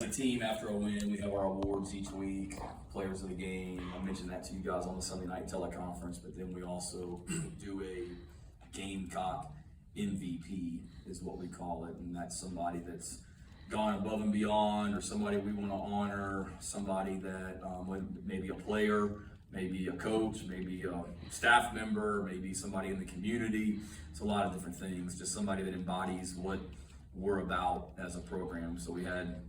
a team, after a win, we have our awards each week, players of the game. I mentioned that to you guys on the Sunday night teleconference, but then we also do a Gamecock MVP is what we call it, and that's somebody that's gone above and beyond, or somebody we want to honor, somebody that maybe a player, maybe a coach, maybe a staff member, maybe somebody in the community. It's a lot of different things, just somebody that embodies what we're about as a program. So we had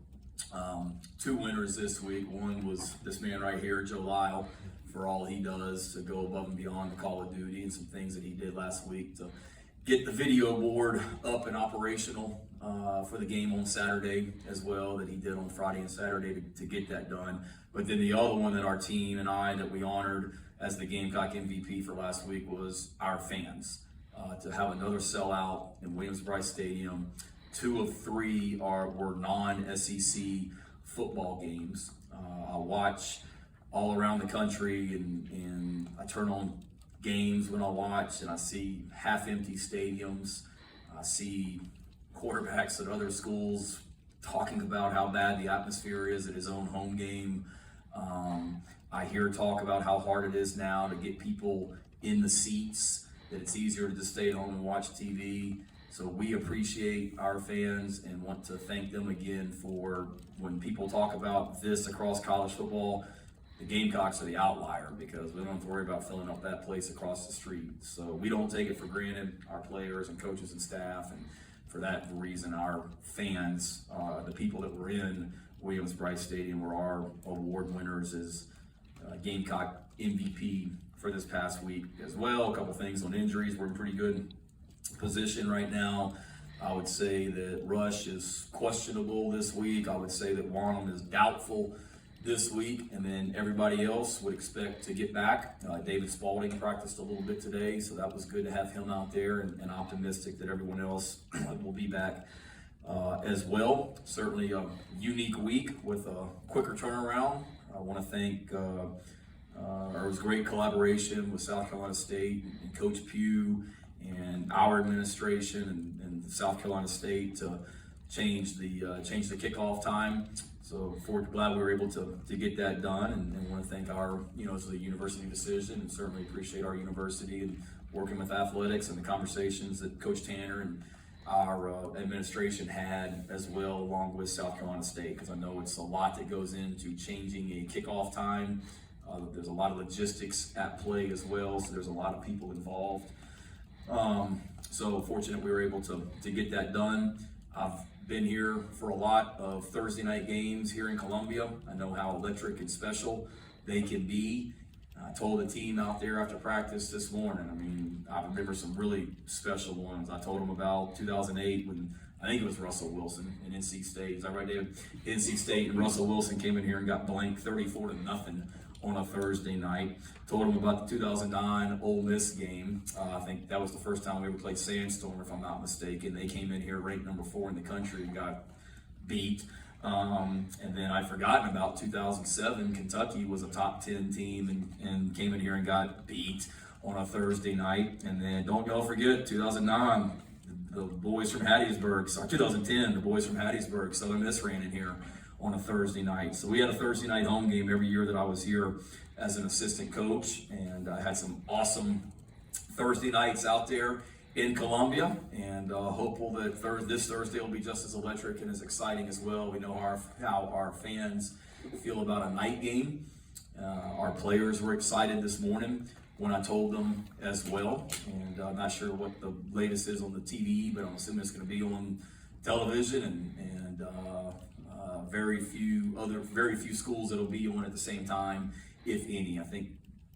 2 winners this week. One was this man right here, Joe Lyle, for all he does to go above and beyond the Call of Duty and some things that he did last week to get the video board up and operational for the game on Saturday as well, that he did on Friday and Saturday to get that done. But then the other one that our team and I that we honored as the Gamecock MVP for last week was our fans. To have another sellout in Williams-Brice Stadium. 2 of 3 were non-SEC football games. I watch all around the country, and I turn on games when I watch, and I see half-empty stadiums. I see quarterbacks at other schools talking about how bad the atmosphere is at his own home game. I hear talk about how hard it is now to get people in the seats, that it's easier to just stay at home and watch TV. So we appreciate our fans and want to thank them again for, when people talk about this across college football, the Gamecocks are the outlier, because we don't have to worry about filling up that place across the street. So we don't take it for granted, our players and coaches and staff, and for that reason, our fans, the people that were in Williams-Brice Stadium, were our award winners as Gamecock MVP for this past week as well. A couple things on injuries. We're in pretty good position right now. I would say that Rush is questionable this week. I would say that Wanham is doubtful this week, and then everybody else would expect to get back. David Spalding practiced a little bit today, so that was good to have him out there, and optimistic that everyone else will be back as well. Certainly a unique week with a quicker turnaround. I want to thank it was great collaboration with South Carolina State and Coach Pugh and our administration and South Carolina State to change the kickoff time. So glad we were able to get that done, and want to thank it's a university decision, and certainly appreciate our university and working with athletics and the conversations that Coach Tanner and our administration had as well, along with South Carolina State, because I know it's a lot that goes into changing a kickoff time. There's a lot of logistics at play as well, so there's a lot of people involved. So fortunate we were able to get that done. I've been here for a lot of Thursday night games here in Columbia. I know how electric and special they can be. I told the team out there after practice this morning, I remember some really special ones. I told them about 2008 when I think it was Russell Wilson in NC State. Is that right, David? NC State, and Russell Wilson came in here and got blanked 34-0 on a Thursday night. Told them about the 2009 Ole Miss game. I think that was the first time we ever played Sandstorm, if I'm not mistaken. They came in here ranked number 4 in the country and got beat. And then I'd forgotten about 2007. Kentucky was a top 10 team and came in here and got beat on a Thursday night. And then don't y'all forget 2009, the boys from Hattiesburg, sorry, 2010, the boys from Hattiesburg, Southern Miss ran in here on a Thursday night. So we had a Thursday night home game every year that I was here as an assistant coach, and I had some awesome Thursday nights out there in Columbia, and hopeful that this Thursday will be just as electric and as exciting as well. We know how our fans feel about a night game. Our players were excited this morning when I told them as well, and I'm not sure what the latest is on the TV, but I'm assuming it's going to be on television, and very few schools that'll be on at the same time, if any. I think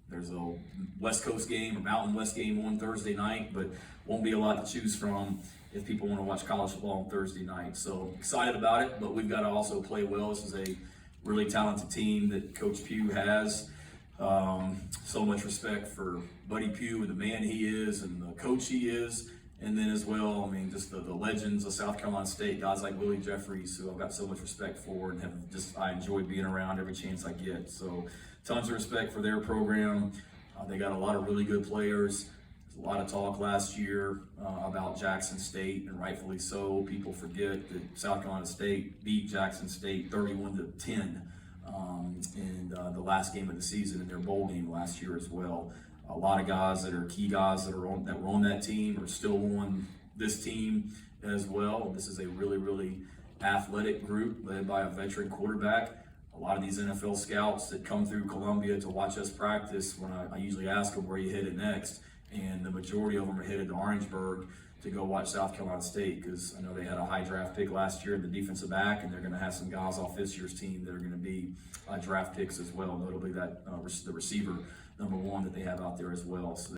there's a West Coast game or Mountain West game on Thursday night, but won't be a lot to choose from if people want to watch college football on Thursday night. So excited about it, but we've got to also play well. This is a really talented team that Coach Pugh has. So much respect for Buddy Pugh and the man he is and the coach he is. And then as well, just the legends of South Carolina State, guys like Willie Jeffries, who I've got so much respect for and I enjoy being around every chance I get. So tons of respect for their program. They got a lot of really good players. There's a lot of talk last year about Jackson State, and rightfully so. People forget that South Carolina State beat Jackson State 31-10 in the last game of the season in their bowl game last year as well. A lot of guys that are key guys that were on that team are still on this team as well. This is a really, really athletic group led by a veteran quarterback. A lot of these NFL scouts that come through Columbia to watch us practice, when I usually ask them where you headed next, and the majority of them are headed to Orangeburg to go watch South Carolina State, because I know they had a high draft pick last year in the defensive back, and they're going to have some guys off this year's team that are going to be draft picks as well, notably that the receiver number 1 that they have out there as well. So